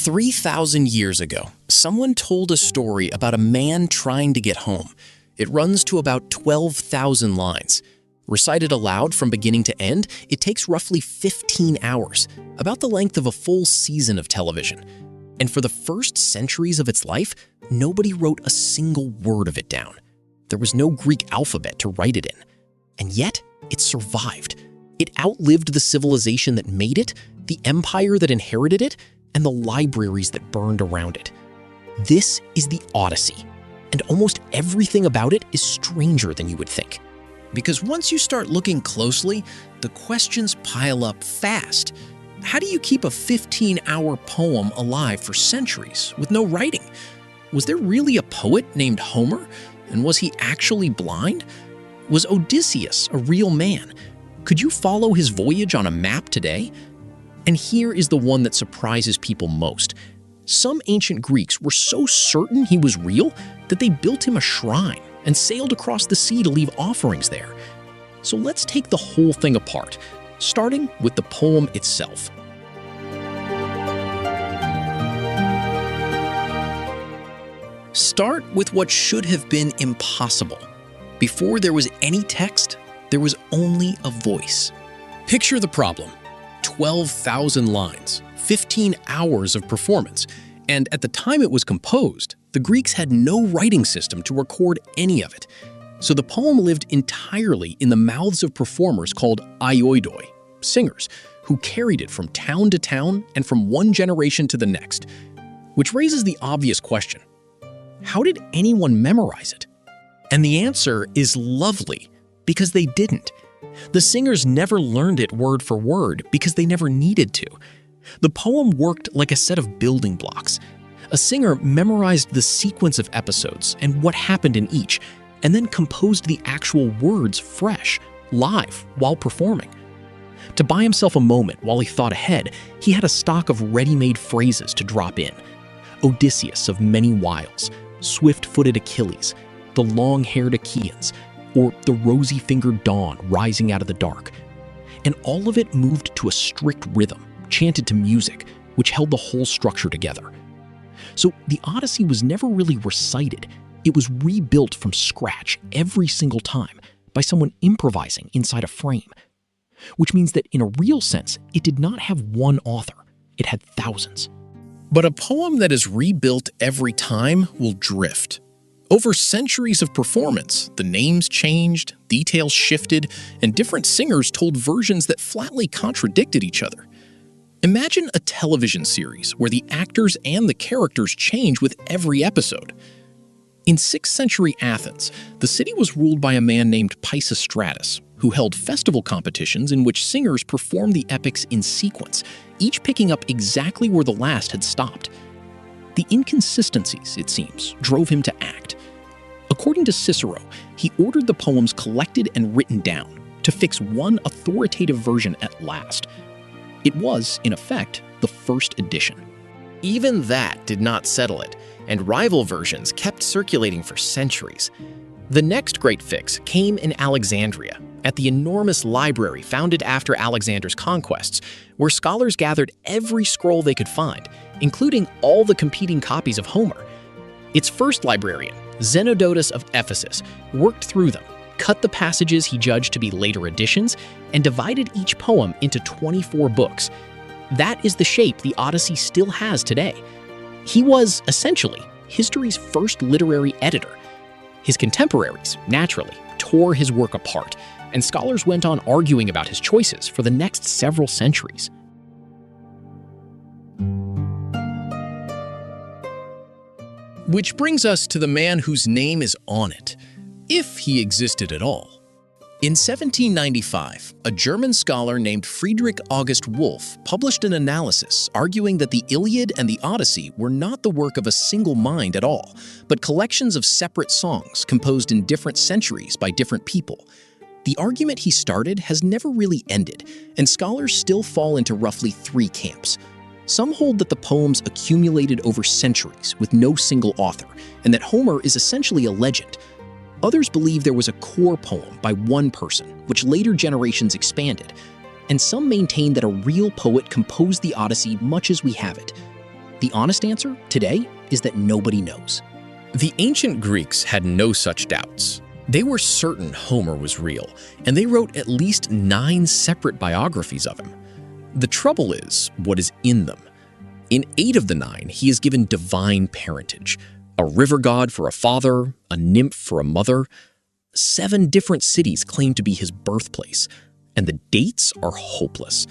3,000 years ago, someone told a story about a man trying to get home. It runs to about 12,000 lines. Recited aloud from beginning to end, it takes roughly 15 hours, about the length of a full season of television. And for the first centuries of its life, nobody wrote a single word of it down. There was no Greek alphabet to write it in. And yet, it survived. It outlived the civilization that made it, the empire that inherited it, and the libraries that burned around it. This is the Odyssey, and almost everything about it is stranger than you would think. Because once you start looking closely, the questions pile up fast. How do you keep a 15-hour poem alive for centuries with no writing? Was there really a poet named Homer? And was he actually blind? Was Odysseus a real man? Could you follow his voyage on a map today? And here is the one that surprises people most. Some ancient Greeks were so certain he was real that they built him a shrine and sailed across the sea to leave offerings there. So let's take the whole thing apart, starting with the poem itself. Start with what should have been impossible. Before there was any text, there was only a voice. Picture the problem. 12,000 lines, 15 hours of performance, and at the time it was composed, the Greeks had no writing system to record any of it. So the poem lived entirely in the mouths of performers called ioidoi, singers, who carried it from town to town and from one generation to the next. Which raises the obvious question: how did anyone memorize it? And the answer is lovely, because they didn't. The singers never learned it word for word because they never needed to. The poem worked like a set of building blocks. A singer memorized the sequence of episodes and what happened in each, and then composed the actual words fresh, live, while performing. To buy himself a moment while he thought ahead, he had a stock of ready-made phrases to drop in. Odysseus of many wiles, swift-footed Achilles, the long-haired Achaeans, or the rosy-fingered dawn rising out of the dark. And all of it moved to a strict rhythm, chanted to music, which held the whole structure together. So the Odyssey was never really recited. It was rebuilt from scratch every single time by someone improvising inside a frame. Which means that in a real sense, it did not have one author. It had thousands. But a poem that is rebuilt every time will drift. Over centuries of performance, the names changed, details shifted, and different singers told versions that flatly contradicted each other. Imagine a television series where the actors and the characters change with every episode. In 6th century Athens, the city was ruled by a man named Pisistratus, who held festival competitions in which singers performed the epics in sequence, each picking up exactly where the last had stopped. The inconsistencies, it seems, drove him to act. According to Cicero, he ordered the poems collected and written down to fix one authoritative version at last. It was, in effect, the first edition. Even that did not settle it, and rival versions kept circulating for centuries. The next great fix came in Alexandria, at the enormous library founded after Alexander's conquests, where scholars gathered every scroll they could find, including all the competing copies of Homer. Its first librarian, Zenodotus of Ephesus, worked through them, cut the passages he judged to be later additions, and divided each poem into 24 books. That is the shape the Odyssey still has today. He was, essentially, history's first literary editor. His contemporaries, naturally, tore his work apart, and scholars went on arguing about his choices for the next several centuries. Which brings us to the man whose name is on it, if he existed at all. In 1795, a German scholar named Friedrich August Wolff published an analysis arguing that the Iliad and the Odyssey were not the work of a single mind at all, but collections of separate songs composed in different centuries by different people. The argument he started has never really ended, and scholars still fall into roughly 3 camps. Some hold that the poems accumulated over centuries with no single author, and that Homer is essentially a legend. Others believe there was a core poem by one person, which later generations expanded. And some maintain that a real poet composed the Odyssey much as we have it. The honest answer today is that nobody knows. The ancient Greeks had no such doubts. They were certain Homer was real, and they wrote at least 9 separate biographies of him. The trouble is what is in them. In 8 of the 9, he is given divine parentage, a river god for a father, a nymph for a mother. 7 different cities claim to be his birthplace, and the dates are hopeless.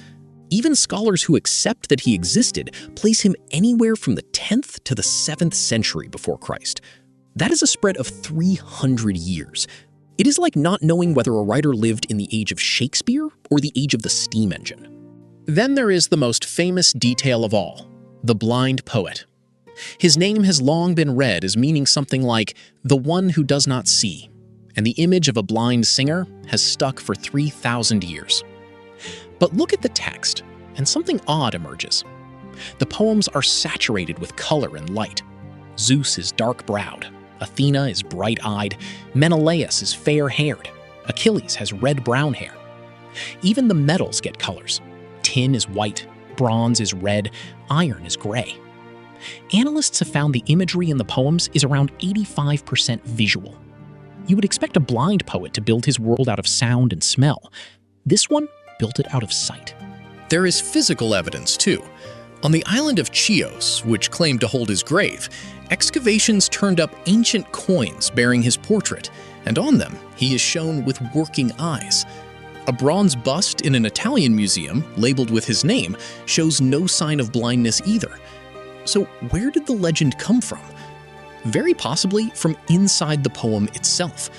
Even scholars who accept that he existed place him anywhere from the 10th to the 7th century before Christ. That is a spread of 300 years. It is like not knowing whether a writer lived in the age of Shakespeare or the age of the steam engine. Then there is the most famous detail of all, the blind poet. His name has long been read as meaning something like the one who does not see, and the image of a blind singer has stuck for 3,000 years. But look at the text, and something odd emerges. The poems are saturated with color and light. Zeus is dark-browed, Athena is bright-eyed, Menelaus is fair-haired, Achilles has red-brown hair. Even the metals get colors. Tin is white, bronze is red, iron is gray. Analysts have found the imagery in the poems is around 85% visual. You would expect a blind poet to build his world out of sound and smell. This one built it out of sight. There is physical evidence, too. On the island of Chios, which claimed to hold his grave, excavations turned up ancient coins bearing his portrait, and on them he is shown with working eyes. A bronze bust in an Italian museum, labeled with his name, shows no sign of blindness either. So where did the legend come from? Very possibly from inside the poem itself.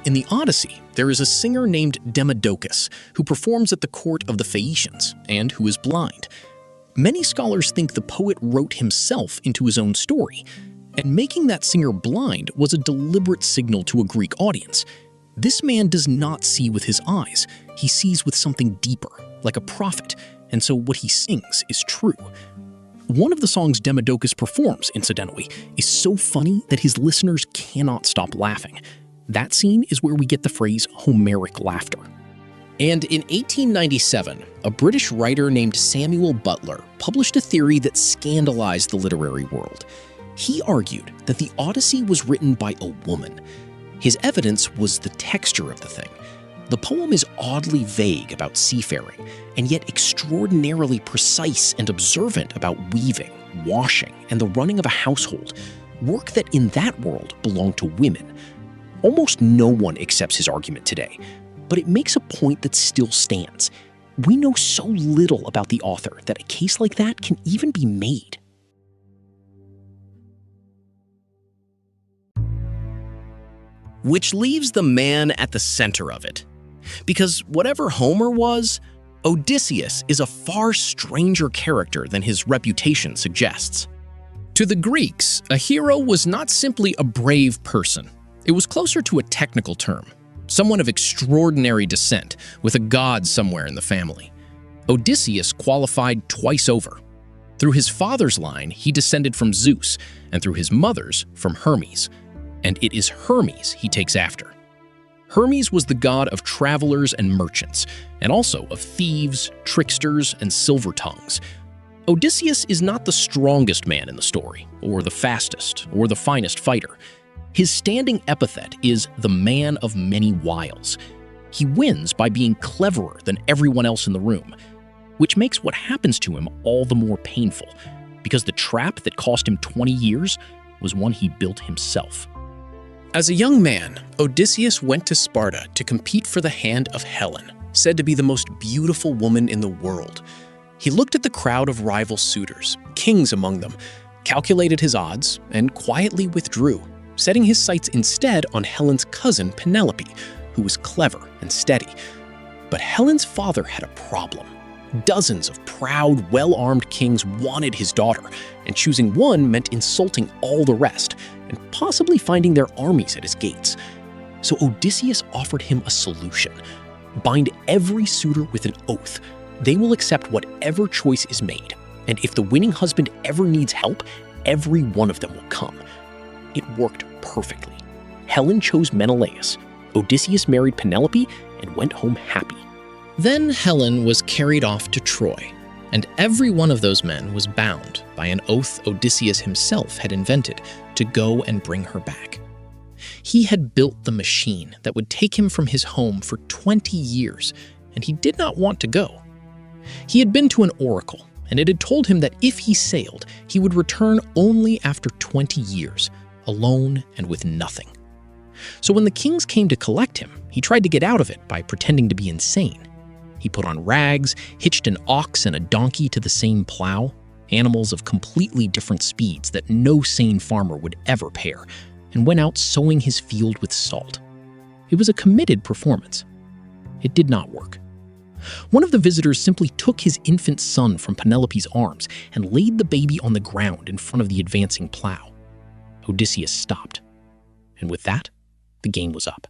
In the Odyssey, there is a singer named Demodocus who performs at the court of the Phaeacians and who is blind. Many scholars think the poet wrote himself into his own story, and making that singer blind was a deliberate signal to a Greek audience. This man does not see with his eyes, he sees with something deeper, like a prophet, and so what he sings is true. One of the songs Demodocus performs, incidentally, is so funny that his listeners cannot stop laughing. That scene is where we get the phrase Homeric laughter. And in 1897, a British writer named Samuel Butler published a theory that scandalized the literary world. He argued that the Odyssey was written by a woman. His evidence was the texture of the thing. The poem is oddly vague about seafaring, and yet extraordinarily precise and observant about weaving, washing, and the running of a household, work that in that world belonged to women. Almost no one accepts his argument today, but it makes a point that still stands. We know so little about the author that a case like that can even be made. Which leaves the man at the center of it. Because whatever Homer was, Odysseus is a far stranger character than his reputation suggests. To the Greeks, a hero was not simply a brave person. It was closer to a technical term, someone of extraordinary descent, with a god somewhere in the family. Odysseus qualified twice over. Through his father's line, he descended from Zeus, and through his mother's, from Hermes. And it is Hermes he takes after. Hermes was the god of travelers and merchants, and also of thieves, tricksters, and silver tongues. Odysseus is not the strongest man in the story, or the fastest, or the finest fighter. His standing epithet is the man of many wiles. He wins by being cleverer than everyone else in the room, which makes what happens to him all the more painful, because the trap that cost him 20 years was one he built himself. As a young man, Odysseus went to Sparta to compete for the hand of Helen, said to be the most beautiful woman in the world. He looked at the crowd of rival suitors, kings among them, calculated his odds, and quietly withdrew, setting his sights instead on Helen's cousin Penelope, who was clever and steady. But Helen's father had a problem. Dozens of proud, well-armed kings wanted his daughter, and choosing one meant insulting all the rest, and possibly finding their armies at his gates. So Odysseus offered him a solution. Bind every suitor with an oath. They will accept whatever choice is made, and if the winning husband ever needs help, every one of them will come. It worked perfectly. Helen chose Menelaus, Odysseus married Penelope, and went home happy. Then Helen was carried off to Troy. And every one of those men was bound by an oath Odysseus himself had invented to go and bring her back. He had built the machine that would take him from his home for 20 years, and he did not want to go. He had been to an oracle, and it had told him that if he sailed, he would return only after 20 years, alone and with nothing. So when the kings came to collect him, he tried to get out of it by pretending to be insane. He put on rags, hitched an ox and a donkey to the same plow, animals of completely different speeds that no sane farmer would ever pair, and went out sowing his field with salt. It was a committed performance. It did not work. One of the visitors simply took his infant son from Penelope's arms and laid the baby on the ground in front of the advancing plow. Odysseus stopped. And with that, the game was up.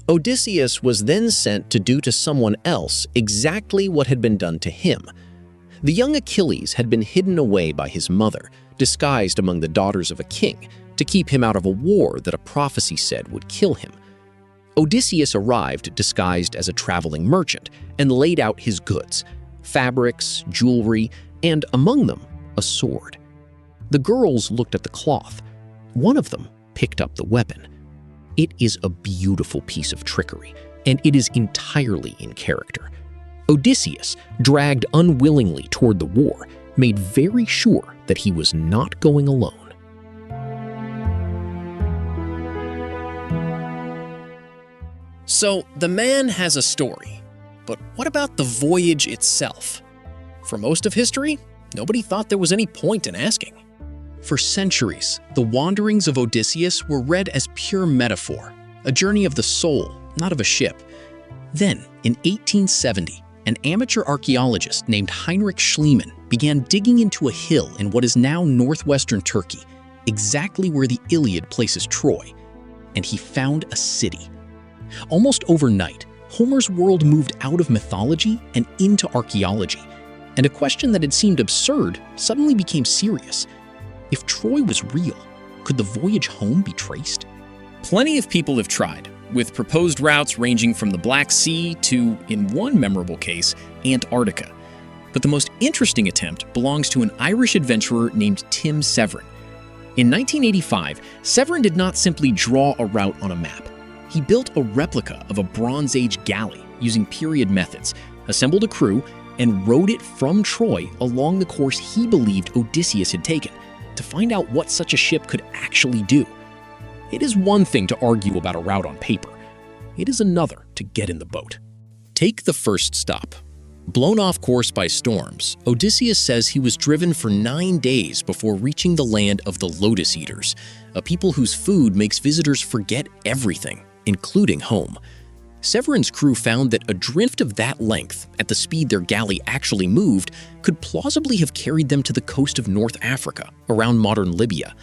Odysseus was then sent to do to someone else exactly what had been done to him. The young Achilles had been hidden away by his mother, disguised among the daughters of a king, to keep him out of a war that a prophecy said would kill him. Odysseus arrived disguised as a traveling merchant and laid out his goods, fabrics, jewelry, and among them, a sword. The girls looked at the cloth. One of them picked up the weapon. It is a beautiful piece of trickery, and it is entirely in character. Odysseus, dragged unwillingly toward the war, made very sure that he was not going alone. So, the man has a story, but what about the voyage itself? For most of history, nobody thought there was any point in asking. For centuries, the wanderings of Odysseus were read as pure metaphor, a journey of the soul, not of a ship. Then, in 1870, an amateur archaeologist named Heinrich Schliemann began digging into a hill in what is now northwestern Turkey, exactly where the Iliad places Troy, and he found a city. Almost overnight, Homer's world moved out of mythology and into archaeology, and a question that had seemed absurd suddenly became serious. If Troy was real, could the voyage home be traced? Plenty of people have tried, with proposed routes ranging from the Black Sea to, in one memorable case, Antarctica. But the most interesting attempt belongs to an Irish adventurer named Tim Severin. In 1985, Severin did not simply draw a route on a map. He built a replica of a Bronze Age galley using period methods, assembled a crew, and rowed it from Troy along the course he believed Odysseus had taken, to find out what such a ship could actually do. It is one thing to argue about a route on paper. It is another to get in the boat. Take the first stop. Blown off course by storms, Odysseus says he was driven for 9 days before reaching the land of the Lotus Eaters, a people whose food makes visitors forget everything, including home. Severin's crew found that a drift of that length, at the speed their galley actually moved, could plausibly have carried them to the coast of North Africa, around modern Libya.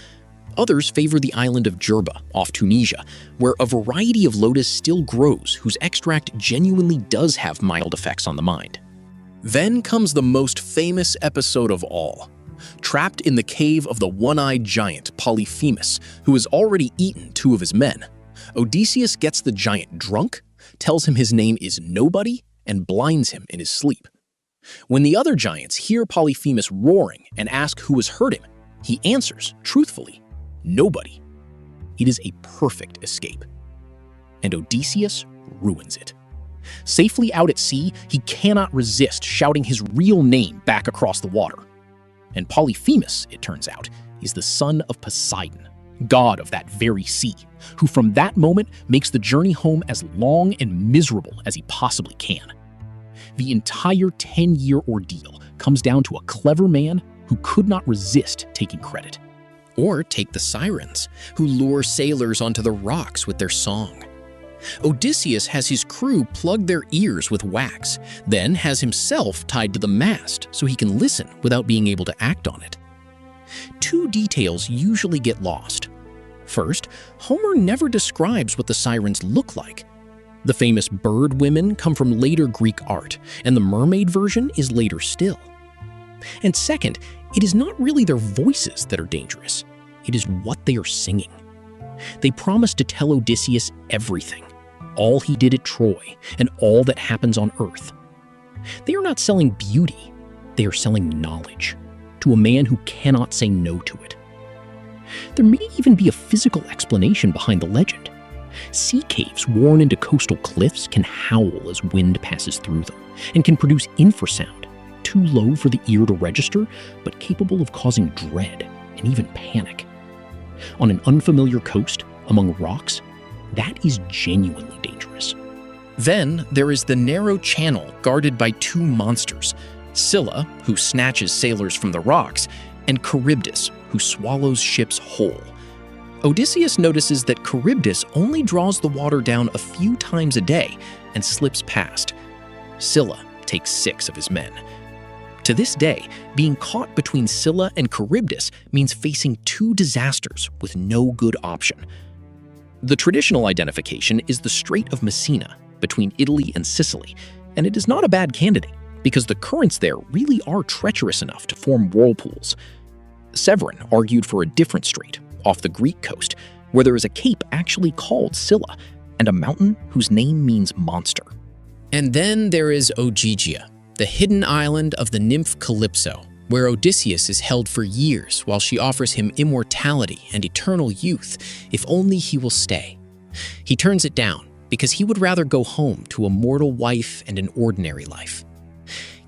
Others favor the island of Jerba, off Tunisia, where a variety of lotus still grows whose extract genuinely does have mild effects on the mind. Then comes the most famous episode of all. Trapped in the cave of the one-eyed giant Polyphemus, who has already eaten 2 of his men, Odysseus gets the giant drunk, tells him his name is Nobody, and blinds him in his sleep. When the other giants hear Polyphemus roaring and ask who has hurt him, he answers, truthfully, nobody. It is a perfect escape. And Odysseus ruins it. Safely out at sea, he cannot resist shouting his real name back across the water. And Polyphemus, it turns out, is the son of Poseidon, god of that very sea, who from that moment makes the journey home as long and miserable as he possibly can. The entire 10-year ordeal comes down to a clever man who could not resist taking credit. Or take the sirens, who lure sailors onto the rocks with their song. Odysseus has his crew plug their ears with wax, then has himself tied to the mast so he can listen without being able to act on it. 2 details usually get lost. First, Homer never describes what the sirens look like. The famous bird women come from later Greek art, and the mermaid version is later still. And second, it is not really their voices that are dangerous. It is what they are singing. They promise to tell Odysseus everything, all he did at Troy, and all that happens on Earth. They are not selling beauty. they are selling knowledge to a man who cannot say no to it. There may even be a physical explanation behind the legend. Sea caves worn into coastal cliffs can howl as wind passes through them and can produce infrasound, too low for the ear to register, but capable of causing dread and even panic. On an unfamiliar coast, among rocks, that is genuinely dangerous. Then there is the narrow channel guarded by two monsters, Scylla, who snatches sailors from the rocks, and Charybdis, who swallows ships whole. Odysseus notices that Charybdis only draws the water down a few times a day and slips past. Scylla takes 6 of his men. To this day, being caught between Scylla and Charybdis means facing 2 disasters with no good option. The traditional identification is the Strait of Messina between Italy and Sicily, and it is not a bad candidate because the currents there really are treacherous enough to form whirlpools. Severin argued for a different strait, off the Greek coast, where there is a cape actually called Scylla, and a mountain whose name means monster. And then there is Ogygia, the hidden island of the nymph Calypso, where Odysseus is held for years while she offers him immortality and eternal youth if only he will stay. He turns it down because he would rather go home to a mortal wife and an ordinary life.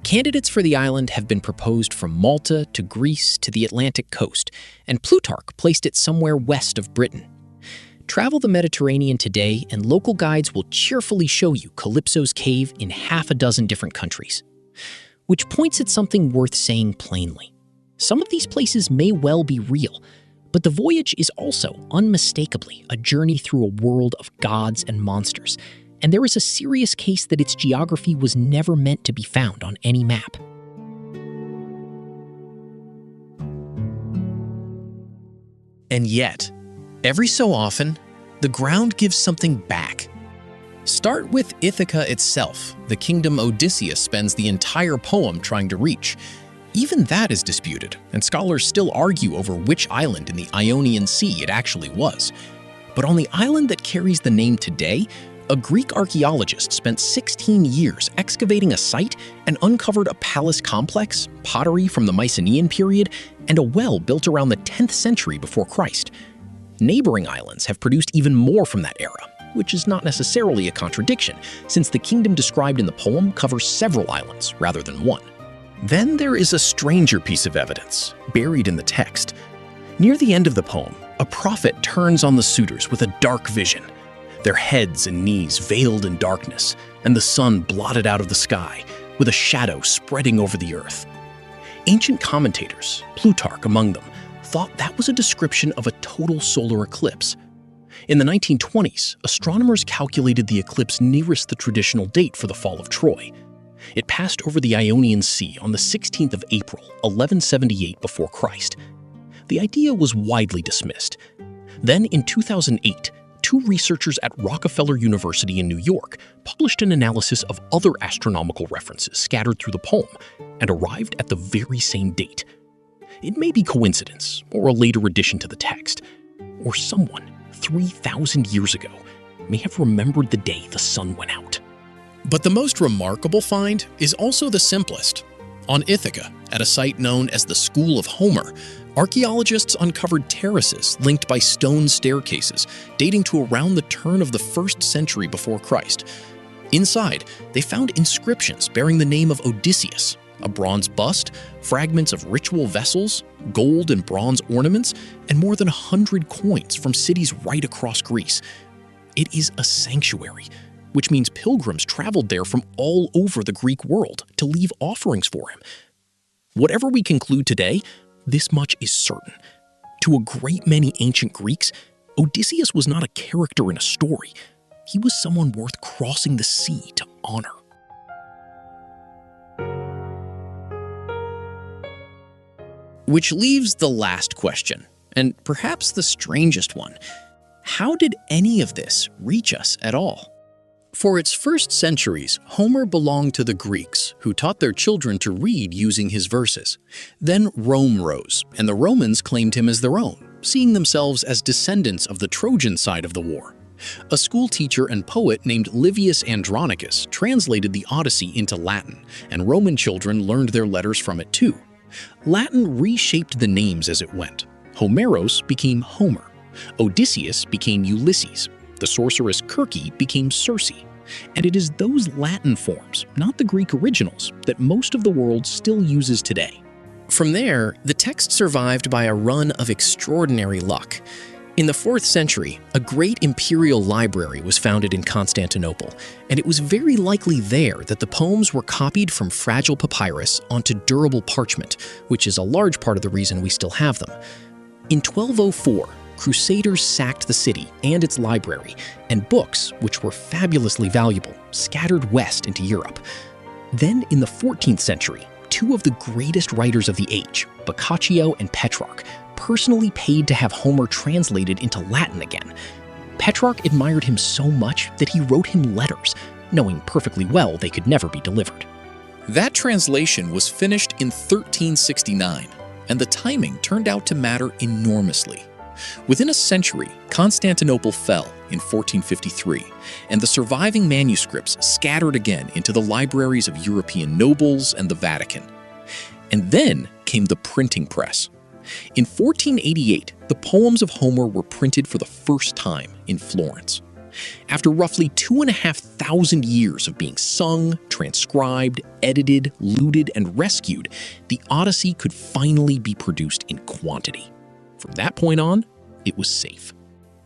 Candidates for the island have been proposed from Malta to Greece to the Atlantic coast, and Plutarch placed it somewhere west of Britain. Travel the Mediterranean today, and local guides will cheerfully show you Calypso's cave in half a dozen different countries. Which points at something worth saying plainly. Some of these places may well be real, but the voyage is also unmistakably a journey through a world of gods and monsters, and there is a serious case that its geography was never meant to be found on any map. And yet, every so often, the ground gives something back. Start with Ithaca itself, the kingdom Odysseus spends the entire poem trying to reach. Even that is disputed, and scholars still argue over which island in the Ionian Sea it actually was. But on the island that carries the name today, a Greek archaeologist spent 16 years excavating a site and uncovered a palace complex, pottery from the Mycenaean period, and a well built around the 10th century before Christ. Neighboring islands have produced even more from that era, which is not necessarily a contradiction, since the kingdom described in the poem covers several islands rather than one. Then there is a stranger piece of evidence, buried in the text. Near the end of the poem, a prophet turns on the suitors with a dark vision, their heads and knees veiled in darkness, and the sun blotted out of the sky, with a shadow spreading over the earth. Ancient commentators, Plutarch among them, thought that was a description of a total solar eclipse. In the 1920s, astronomers calculated the eclipse nearest the traditional date for the fall of Troy. It passed over the Ionian Sea on the 16th of April, 1178 before Christ. The idea was widely dismissed. Then in 2008, 2 researchers at Rockefeller University in New York published an analysis of other astronomical references scattered through the poem and arrived at the very same date. It may be coincidence or a later addition to the text, or someone 3,000 years ago may have remembered the day the sun went out. But the most remarkable find is also the simplest. On Ithaca, at a site known as the School of Homer, archaeologists uncovered terraces linked by stone staircases dating to around the turn of the 1st century before Christ. Inside, they found inscriptions bearing the name of Odysseus, a bronze bust, fragments of ritual vessels, gold and bronze ornaments, and more than 100 coins from cities right across Greece. It is a sanctuary, which means pilgrims traveled there from all over the Greek world to leave offerings for him. Whatever we conclude today, this much is certain. To a great many ancient Greeks, Odysseus was not a character in a story. He was someone worth crossing the sea to honor. Which leaves the last question, and perhaps the strangest one. How did any of this reach us at all? For its first centuries, Homer belonged to the Greeks, who taught their children to read using his verses. Then Rome rose, and the Romans claimed him as their own, seeing themselves as descendants of the Trojan side of the war. A school teacher and poet named Livius Andronicus translated the Odyssey into Latin, and Roman children learned their letters from it too. Latin reshaped the names as it went. Homeros became Homer. Odysseus became Ulysses. The sorceress Circe became Circe. And it is those Latin forms, not the Greek originals, that most of the world still uses today. From there, the text survived by a run of extraordinary luck. In the 4th century, a great imperial library was founded in Constantinople, and it was very likely there that the poems were copied from fragile papyrus onto durable parchment, which is a large part of the reason we still have them. In 1204, Crusaders sacked the city and its library, and books, which were fabulously valuable, scattered west into Europe. Then, in the 14th century, two of the greatest writers of the age, Boccaccio and Petrarch, personally paid to have Homer translated into Latin again. Petrarch admired him so much that he wrote him letters, knowing perfectly well they could never be delivered. That translation was finished in 1369, and the timing turned out to matter enormously. Within a century, Constantinople fell in 1453, and the surviving manuscripts scattered again into the libraries of European nobles and the Vatican. And then came the printing press. In 1488, the poems of Homer were printed for the first time in Florence. After roughly 2,500 years of being sung, transcribed, edited, looted, and rescued, the Odyssey could finally be produced in quantity. From that point on, it was safe.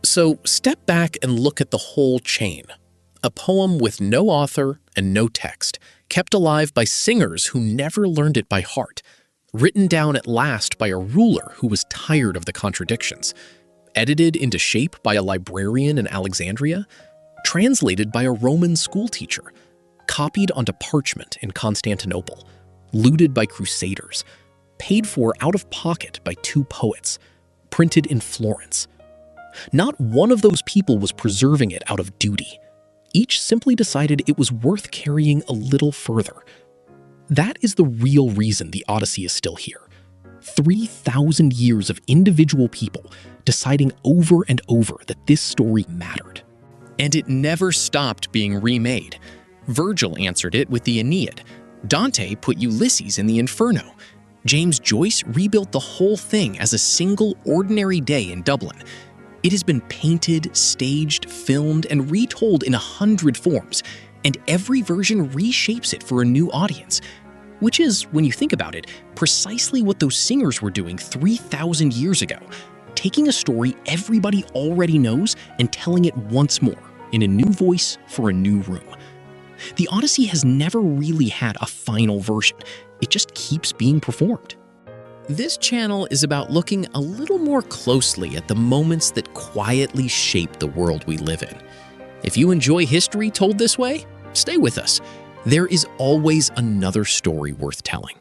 So step back and look at the whole chain. A poem with no author and no text, kept alive by singers who never learned it by heart, written down at last by a ruler who was tired of the contradictions, edited into shape by a librarian in Alexandria, translated by a Roman schoolteacher, copied onto parchment in Constantinople, looted by crusaders, paid for out of pocket by two poets, printed in Florence. Not one of those people was preserving it out of duty. Each simply decided it was worth carrying a little further. That is the real reason the Odyssey is still here. 3,000 years of individual people deciding over and over that this story mattered. And it never stopped being remade. Virgil answered it with the Aeneid. Dante put Ulysses in the Inferno. James Joyce rebuilt the whole thing as a single ordinary day in Dublin. It has been painted, staged, filmed, and retold in 100 forms, and every version reshapes it for a new audience. Which is, when you think about it, precisely what those singers were doing 3,000 years ago, taking a story everybody already knows and telling it once more, in a new voice for a new room. The Odyssey has never really had a final version. It just keeps being performed. This channel is about looking a little more closely at the moments that quietly shape the world we live in. If you enjoy history told this way, stay with us. There is always another story worth telling.